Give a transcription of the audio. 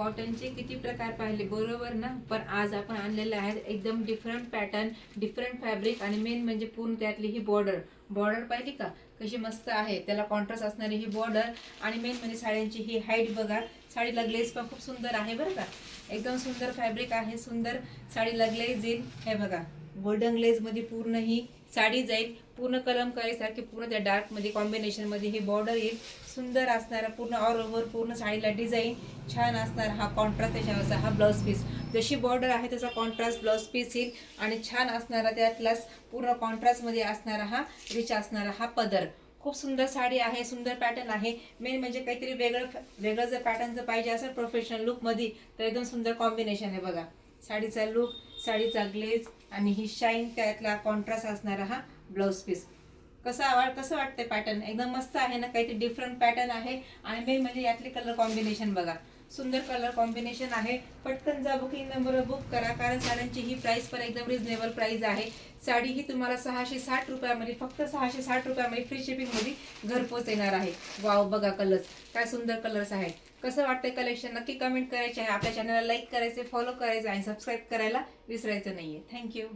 कॉटनचे किती प्रकार पाहिले बरोबर ना, पण आज आपण आणलेले आहेत एकदम डिफरंट पॅटर्न, डिफरंट फॅब्रिक आणि मेन म्हणजे पूर्ण त्यातली ही बॉर्डर. बॉर्डर पाहिली का कशी मस्त आहे, त्याला कॉन्ट्रास्ट असणारी ही बॉर्डर आणि मेन म्हणजे साड्यांची ही हाईट बघा. साडीला ग्लेज पण खूप सुंदर आहे बरं का, एकदम सुंदर फॅब्रिक आहे, सुंदर साडीला ग्लेज येईल. हे बघा गोल्डन ग्लेज मध्ये पूर्ण ही साडी जाईल, पूर्ण कलमकारी सारखी पूर्ण त्या डार्क मध्ये कॉम्बिनेशन मध्ये ही बॉर्डर येईल. सुंदर असणारा पूर्ण ऑल ओव्हर पूर्ण साडीला डिझाईन छान असणार. हा कॉन्ट्रास्ट त्याच्यावरचा हा ब्लाउज पीस, जशी बॉर्डर आहे तसा कॉन्ट्रास्ट ब्लाउज पीस येईल आणि छान असणारा त्यातलाच पूर्ण कॉन्ट्रास्ट मध्ये असणारा हा रिच असणारा हा पदर. खूप सुंदर साडी आहे, सुंदर पॅटर्न आहे. मेन म्हणजे काहीतरी वेगळं वेगळं जर पॅटर्न जर पाहिजे असेल प्रोफेशनल लुक मध्ये तर एकदम सुंदर कॉम्बिनेशन आहे बघा. साडीचा लुक, साडीचा ग्लेज आणि ही शाईन, त्यातला कॉन्ट्रास्ट असणारा हा ब्लाउज पीस. कसं वाटतंय पॅटर्न? एकदम मस्त आहे ना, काहीतरी डिफरंट पॅटर्न आहे. आणि मेन म्हणजे यातले कलर कॉम्बिनेशन बघा, सुंदर कलर कॉम्बिनेशन आहे. पटकन जा बुकिंग नंबर बुक करा, कारण साड्यांची ही प्राइस पण एकदम रिजनेबल प्राइस आहे. साडी ही तुम्हाला 660 रुपयामध्ये, फक्त 660 रुपयामध्ये फ्री शिपिंग मध्ये घरपोच येणार आहे. वाव बघा कलर्स, काय सुंदर कलर्स आहेत. कसं वाटतंय कलेक्शन नक्की कमेंट करायचे आहे. आपल्या चॅनलला लाईक करायचे, फॉलो करायचे आणि सबस्क्राईब करायला विसरायचं नाहीये. थँक्यू.